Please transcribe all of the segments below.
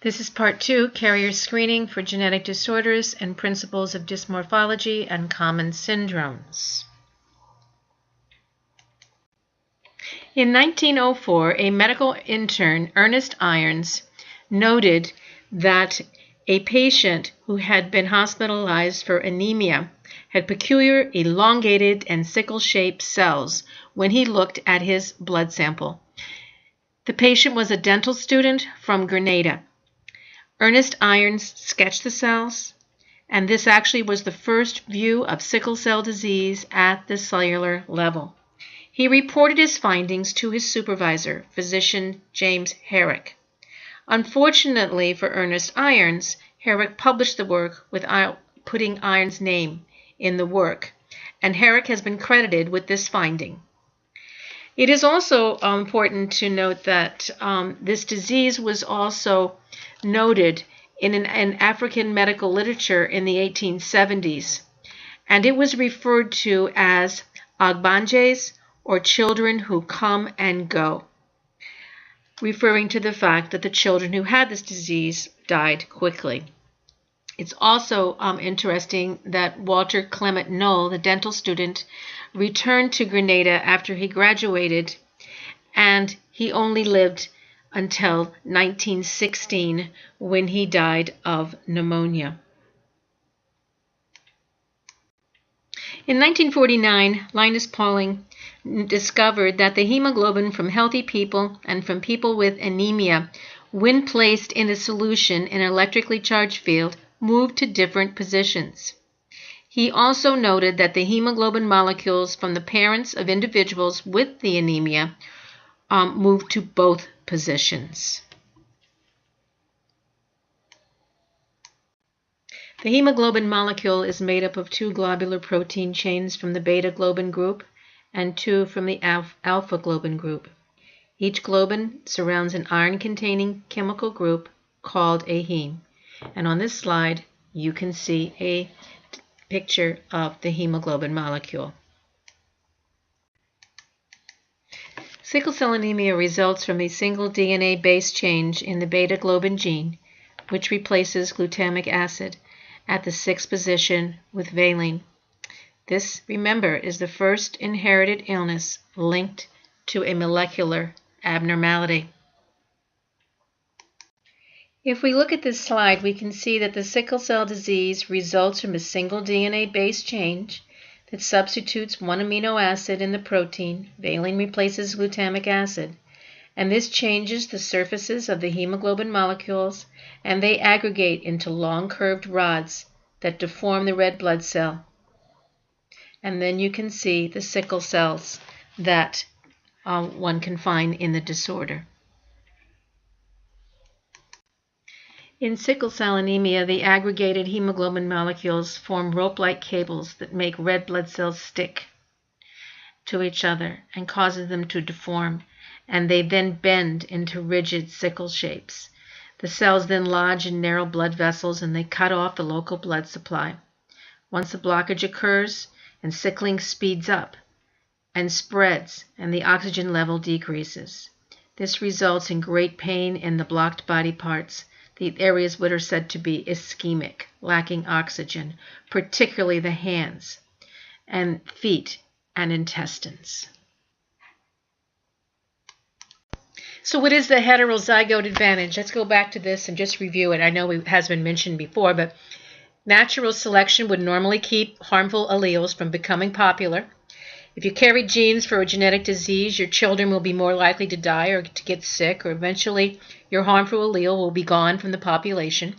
This is part 2, carrier screening for genetic disorders and principles of dysmorphology and common syndromes. In 1904, a medical intern, Ernest Irons, noted that a patient who had been hospitalized for anemia had peculiar elongated and sickle-shaped cells when he looked at his blood sample. The patient was a dental student from Grenada. Ernest Irons sketched the cells, and this actually was the first view of sickle cell disease at the cellular level. He reported his findings to his supervisor, physician James Herrick. Unfortunately for Ernest Irons, Herrick published the work without putting Irons' name in the work, and Herrick has been credited with this finding. It is also important to note that this disease was also noted in an African medical literature in the 1870s, and it was referred to as agbanjes, or children who come and go, referring to the fact that the children who had this disease died quickly. It's also interesting that Walter Clement Knoll, the dental student, returned to Grenada after he graduated, and he only lived until 1916 when he died of pneumonia. In 1949, Linus Pauling discovered that the hemoglobin from healthy people and from people with anemia, when placed in a solution in an electrically charged field, moved to different positions. He also noted that the hemoglobin molecules from the parents of individuals with the anemia moved to both positions. The hemoglobin molecule is made up of 2 globular protein chains from the beta globin group and 2 from the alpha globin group. Each globin surrounds an iron-containing chemical group called a heme. And on this slide, you can see a picture of the hemoglobin molecule. Sickle cell anemia results from a single DNA base change in the beta globin gene, which replaces glutamic acid at the 6th position with valine. This, remember, is the first inherited illness linked to a molecular abnormality. If we look at this slide, we can see that the sickle cell disease results from a single DNA base change that substitutes one amino acid in the protein. Valine replaces glutamic acid, and this changes the surfaces of the hemoglobin molecules, and they aggregate into long curved rods that deform the red blood cell. And then you can see the sickle cells that one can find in the disorder. In sickle cell anemia, the aggregated hemoglobin molecules form rope-like cables that make red blood cells stick to each other and causes them to deform, and they then bend into rigid sickle shapes. The cells then lodge in narrow blood vessels, and they cut off the local blood supply. Once a blockage occurs, and sickling speeds up and spreads, and the oxygen level decreases. This results in great pain in the blocked body parts, the areas that are said to be ischemic, lacking oxygen, particularly the hands and feet and intestines. So what is the heterozygote advantage? Let's go back to this and just review it. I know it has been mentioned before, but natural selection would normally keep harmful alleles from becoming popular. If you carry genes for a genetic disease, your children will be more likely to die or to get sick, or eventually your harmful allele will be gone from the population.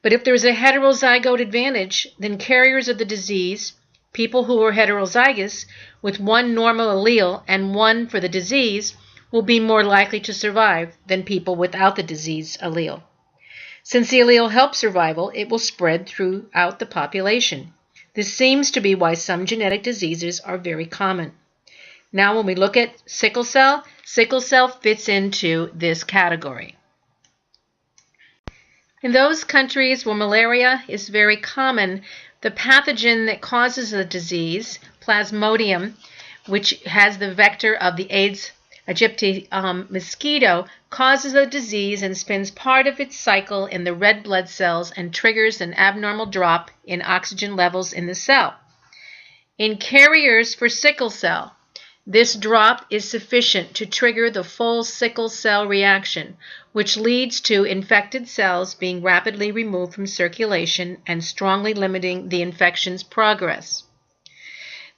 But if there's a heterozygote advantage, then carriers of the disease, people who are heterozygous with one normal allele and one for the disease, will be more likely to survive than people without the disease allele. Since the allele helps survival, it will spread throughout the population. This seems to be why some genetic diseases are very common. Now when we look at sickle cell fits into this category. In those countries where malaria is very common, the pathogen that causes the disease, Plasmodium, which has the vector of the Egypti mosquito causes the disease and spends part of its cycle in the red blood cells and triggers an abnormal drop in oxygen levels in the cell. In carriers for sickle cell, this drop is sufficient to trigger the full sickle cell reaction, which leads to infected cells being rapidly removed from circulation and strongly limiting the infection's progress.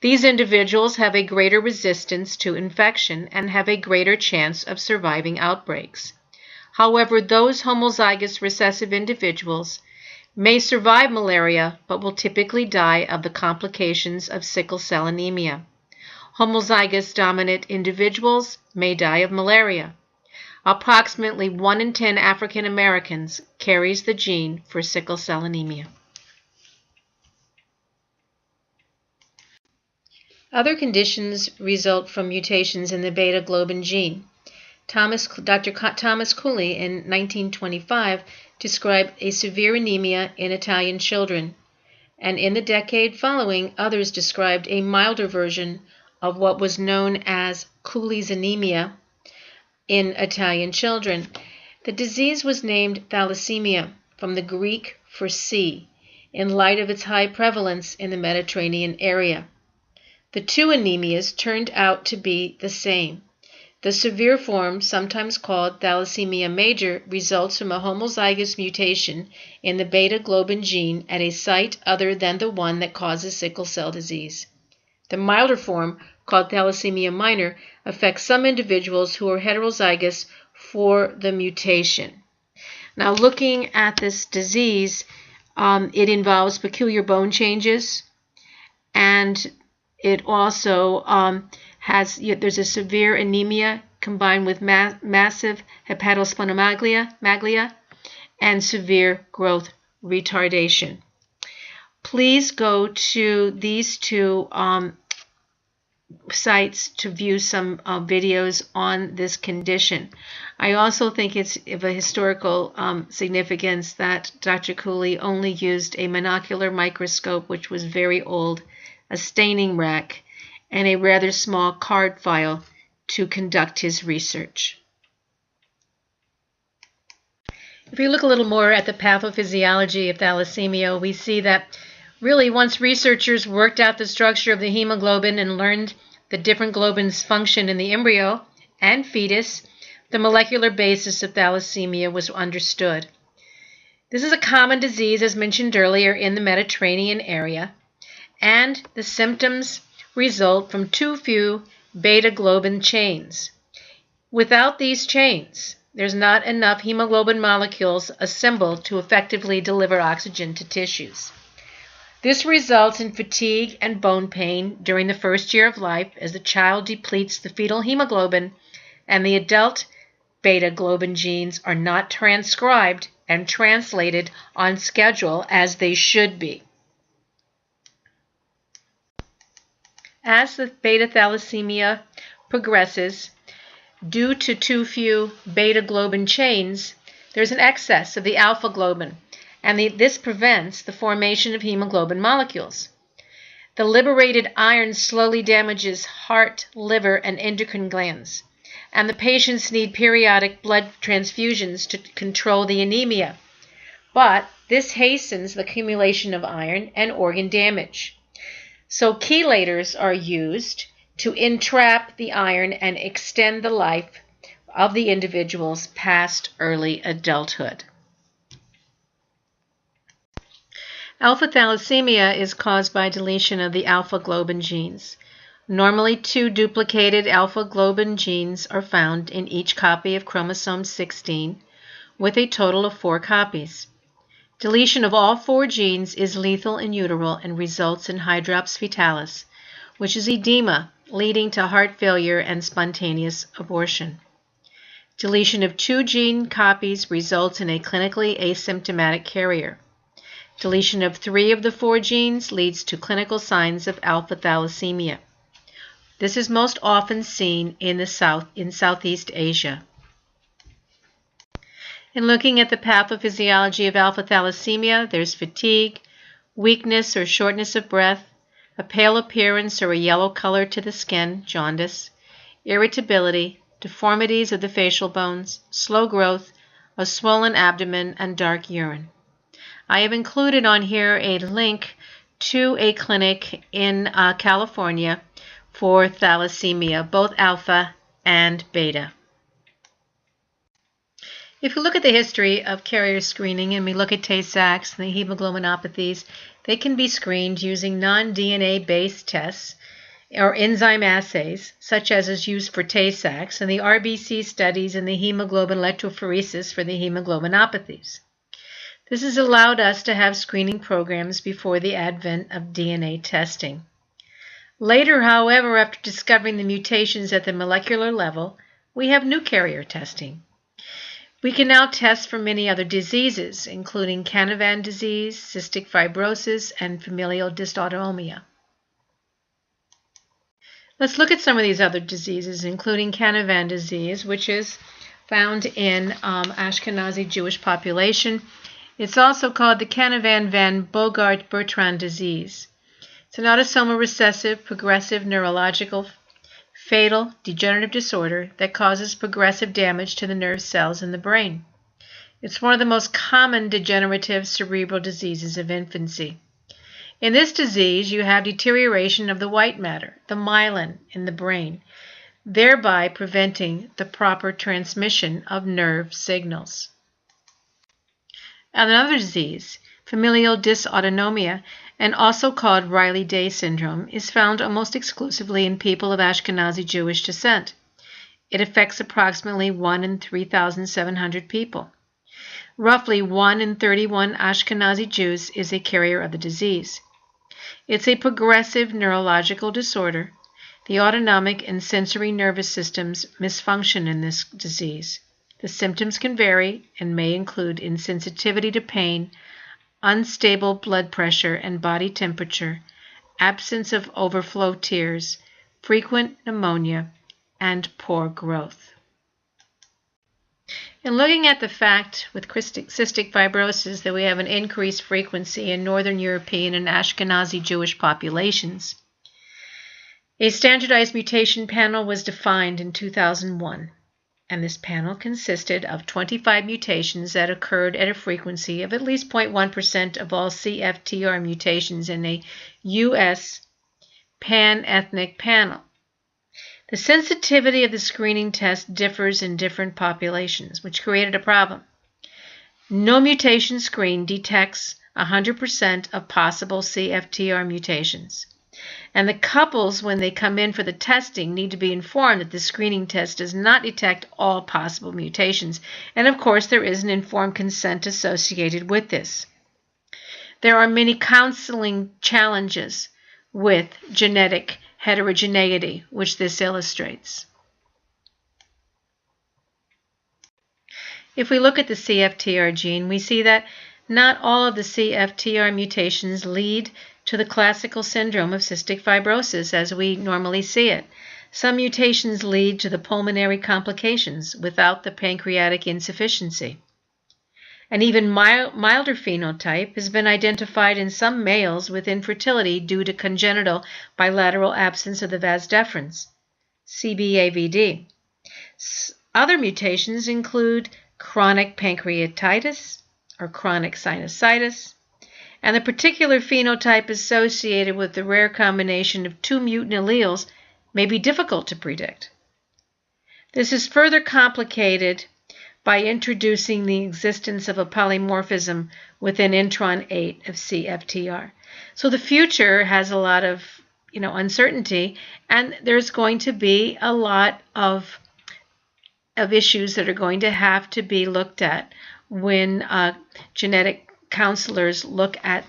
These individuals have a greater resistance to infection and have a greater chance of surviving outbreaks. However, those homozygous recessive individuals may survive malaria but will typically die of the complications of sickle cell anemia. Homozygous dominant individuals may die of malaria. Approximately 1 in 10 African Americans carries the gene for sickle cell anemia. Other conditions result from mutations in the beta globin gene. Dr. Thomas Cooley in 1925 described a severe anemia in Italian children, and in the decade following, others described a milder version of what was known as Cooley's anemia in Italian children. The disease was named thalassemia from the Greek for sea, in light of its high prevalence in the Mediterranean area. The two anemias turned out to be the same. The severe form, sometimes called thalassemia major, results from a homozygous mutation in the beta globin gene at a site other than the one that causes sickle cell disease. The milder form, called thalassemia minor, affects some individuals who are heterozygous for the mutation. Now, looking at this disease, it involves peculiar bone changes, and it also there's a severe anemia combined with massive hepatosplenomegaly and severe growth retardation. Please go to these two sites to view some videos on this condition. I also think it's of a historical significance that Dr. Cooley only used a monocular microscope, which was very old, a staining rack, and a rather small card file to conduct his research. If we look a little more at the pathophysiology of thalassemia, we see that really once researchers worked out the structure of the hemoglobin and learned the different globins function in the embryo and fetus, the molecular basis of thalassemia was understood. This is a common disease, as mentioned earlier, in the Mediterranean area, and the symptoms result from too few beta globin chains. Without these chains, there's not enough hemoglobin molecules assembled to effectively deliver oxygen to tissues. This results in fatigue and bone pain during the first year of life as the child depletes the fetal hemoglobin and the adult beta globin genes are not transcribed and translated on schedule as they should be. As the beta thalassemia progresses, due to too few beta globin chains, there's an excess of the alpha globin, and this prevents the formation of hemoglobin molecules. The liberated iron slowly damages heart, liver, and endocrine glands, and the patients need periodic blood transfusions to control the anemia. But this hastens the accumulation of iron and organ damage. So chelators are used to entrap the iron and extend the life of the individuals past early adulthood. Alpha thalassemia is caused by deletion of the alpha globin genes. Normally, 2 duplicated alpha globin genes are found in each copy of chromosome 16, with a total of 4 copies. Deletion of all 4 genes is lethal in utero and results in hydrops fetalis, which is edema leading to heart failure and spontaneous abortion. Deletion of 2 gene copies results in a clinically asymptomatic carrier. Deletion of 3 of the 4 genes leads to clinical signs of alpha thalassemia. This is most often seen in Southeast Asia. In looking at the pathophysiology of alpha thalassemia, there's fatigue, weakness or shortness of breath, a pale appearance or a yellow color to the skin, jaundice, irritability, deformities of the facial bones, slow growth, a swollen abdomen, and dark urine. I have included on here a link to a clinic in California for thalassemia, both alpha and beta. If we look at the history of carrier screening and we look at Tay-Sachs and the hemoglobinopathies, they can be screened using non-DNA based tests or enzyme assays, such as is used for Tay-Sachs, and the RBC studies and the hemoglobin electrophoresis for the hemoglobinopathies. This has allowed us to have screening programs before the advent of DNA testing. Later, however, after discovering the mutations at the molecular level, we have new carrier testing. We can now test for many other diseases, including Canavan disease, cystic fibrosis, and familial dysautonomia. Let's look at some of these other diseases, including Canavan disease, which is found in Ashkenazi Jewish population. It's also called the Canavan-Van Bogaert-Bertrand disease. It's an autosomal recessive, progressive, neurological, fatal, degenerative disorder that causes progressive damage to the nerve cells in the brain. It's one of the most common degenerative cerebral diseases of infancy. In this disease, you have deterioration of the white matter, the myelin in the brain, thereby preventing the proper transmission of nerve signals. Another disease, familial dysautonomia, and also called Riley-Day syndrome, is found almost exclusively in people of Ashkenazi Jewish descent. It affects approximately 1 in 3,700 people. Roughly 1 in 31 Ashkenazi Jews is a carrier of the disease. It's a progressive neurological disorder. The autonomic and sensory nervous systems misfunction in this disease. The symptoms can vary and may include insensitivity to pain, unstable blood pressure and body temperature, absence of overflow tears, frequent pneumonia, and poor growth. In looking at the fact with cystic fibrosis that we have an increased frequency in Northern European and Ashkenazi Jewish populations, a standardized mutation panel was defined in 2001, and this panel consisted of 25 mutations that occurred at a frequency of at least 0.1% of all CFTR mutations in a U.S. pan-ethnic panel. The sensitivity of the screening test differs in different populations, which created a problem. No mutation screen detects 100% of possible CFTR mutations. And the couples, when they come in for the testing, need to be informed that the screening test does not detect all possible mutations. And of course, there is an informed consent associated with this. There are many counseling challenges with genetic heterogeneity, which this illustrates. If we look at the CFTR gene, we see that not all of the CFTR mutations lead to the classical syndrome of cystic fibrosis as we normally see it. Some mutations lead to the pulmonary complications without the pancreatic insufficiency. An even milder phenotype has been identified in some males with infertility due to congenital bilateral absence of the vas deferens, CBAVD. Other mutations include chronic pancreatitis or chronic sinusitis, and the particular phenotype associated with the rare combination of 2 mutant alleles may be difficult to predict. This is further complicated by introducing the existence of a polymorphism within intron 8 of CFTR. So the future has a lot of uncertainty, and there's going to be a lot of issues that are going to have to be looked at when genetic counselors look at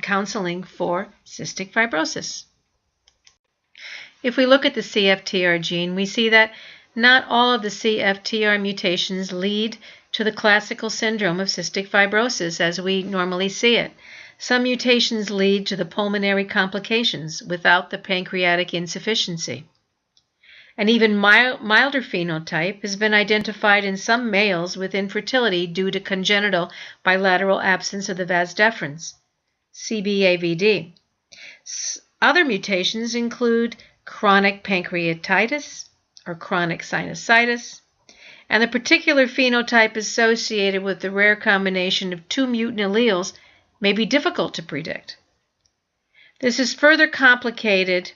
counseling for cystic fibrosis. If we look at the CFTR gene, we see that not all of the CFTR mutations lead to the classical syndrome of cystic fibrosis as we normally see it. Some mutations lead to the pulmonary complications without the pancreatic insufficiency. An even milder phenotype has been identified in some males with infertility due to congenital bilateral absence of the vas deferens, CBAVD. Other mutations include chronic pancreatitis or chronic sinusitis, and the particular phenotype associated with the rare combination of two mutant alleles may be difficult to predict. This is further complicated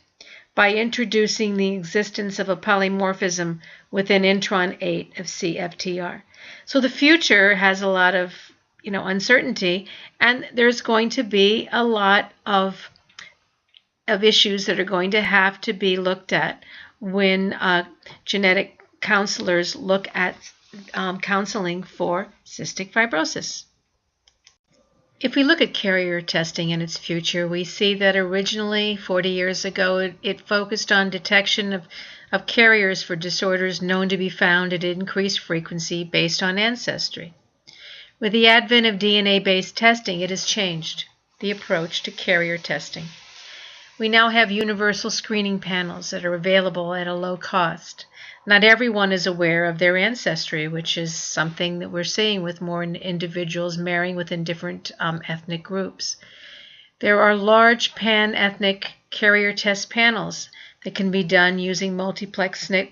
by introducing the existence of a polymorphism within intron 8 of CFTR. So the future has a lot of uncertainty, and there's going to be a lot of issues that are going to have to be looked at when genetic counselors look at counseling for cystic fibrosis. If we look at carrier testing and its future, we see that originally, 40 years ago, it focused on detection of carriers for disorders known to be found at increased frequency based on ancestry. With the advent of DNA-based testing, it has changed the approach to carrier testing. We now have universal screening panels that are available at a low cost. Not everyone is aware of their ancestry, which is something that we're seeing with more individuals marrying within different ethnic groups. There are large pan-ethnic carrier test panels that can be done using multiplex SNP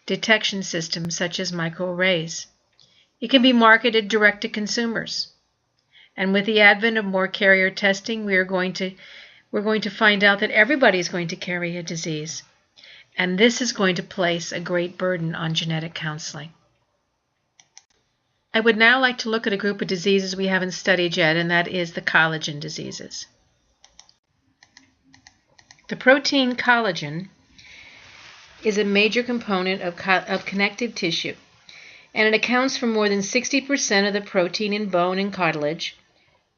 detection systems such as microarrays. It can be marketed direct to consumers. And with the advent of more carrier testing, we're going to find out that everybody is going to carry a disease. And this is going to place a great burden on genetic counseling. I would now like to look at a group of diseases we haven't studied yet, and that is the collagen diseases. The protein collagen is a major component of connective tissue, and it accounts for more than 60% of the protein in bone and cartilage,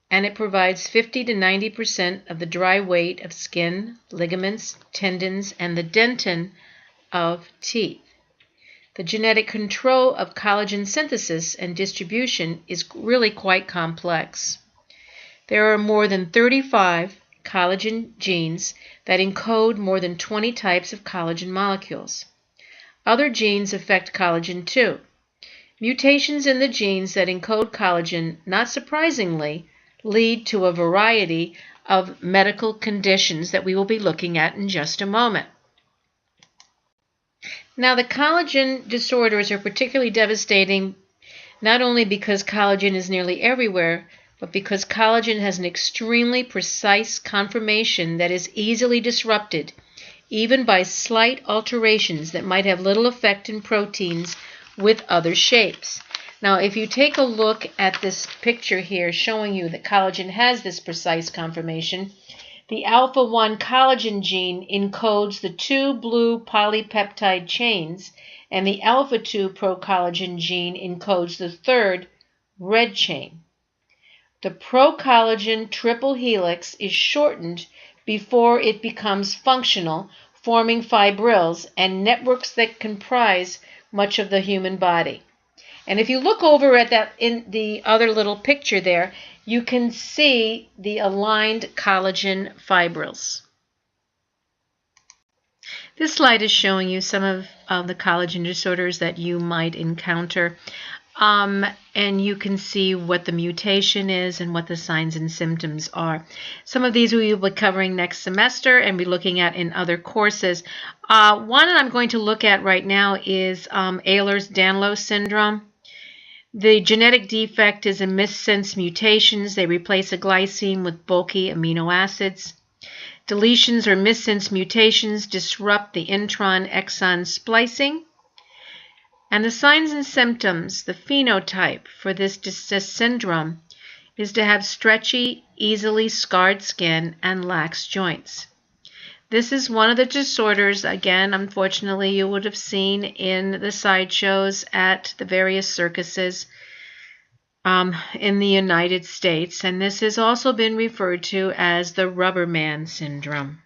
and it provides 50 to 90% of the dry weight of skin, ligaments, tendons, and the dentin of teeth. The genetic control of collagen synthesis and distribution is really quite complex. There are more than 35 collagen genes that encode more than 20 types of collagen molecules. Other genes affect collagen too. Mutations in the genes that encode collagen, not surprisingly, lead to a variety of medical conditions that we will be looking at in just a moment. Now, the collagen disorders are particularly devastating not only because collagen is nearly everywhere, but because collagen has an extremely precise conformation that is easily disrupted, even by slight alterations that might have little effect in proteins with other shapes. Now, if you take a look at this picture here showing you that collagen has this precise conformation, the alpha-1 collagen gene encodes the two blue polypeptide chains, and the alpha-2 procollagen gene encodes the third red chain. The procollagen triple helix is shortened before it becomes functional, forming fibrils and networks that comprise much of the human body. And if you look over at that in the other little picture there, you can see the aligned collagen fibrils. This slide is showing you some of the collagen disorders that you might encounter. And you can see what the mutation is and what the signs and symptoms are. Some of these we will be covering next semester and be looking at in other courses. One that I'm going to look at right now is Ehlers-Danlos syndrome. The genetic defect is a missense mutations. They replace a glycine with bulky amino acids. Deletions or missense mutations disrupt the intron-exon splicing. And the signs and symptoms, the phenotype for this syndrome is to have stretchy, easily scarred skin and lax joints. This is one of the disorders, again, unfortunately, you would have seen in the sideshows at the various circuses in the United States. And this has also been referred to as the rubber man syndrome.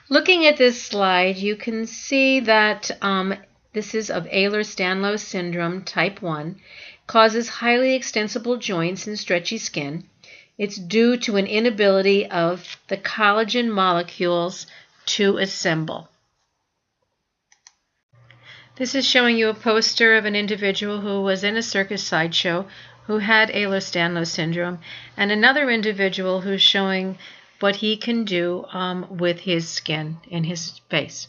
Looking at this slide, you can see that this is of Ehlers-Danlos syndrome type 1, causes highly extensible joints and stretchy skin. It's due to an inability of the collagen molecules to assemble. This is showing you a poster of an individual who was in a circus sideshow who had Ehlers-Danlos syndrome, and another individual who's showing what he can do with his skin in his face.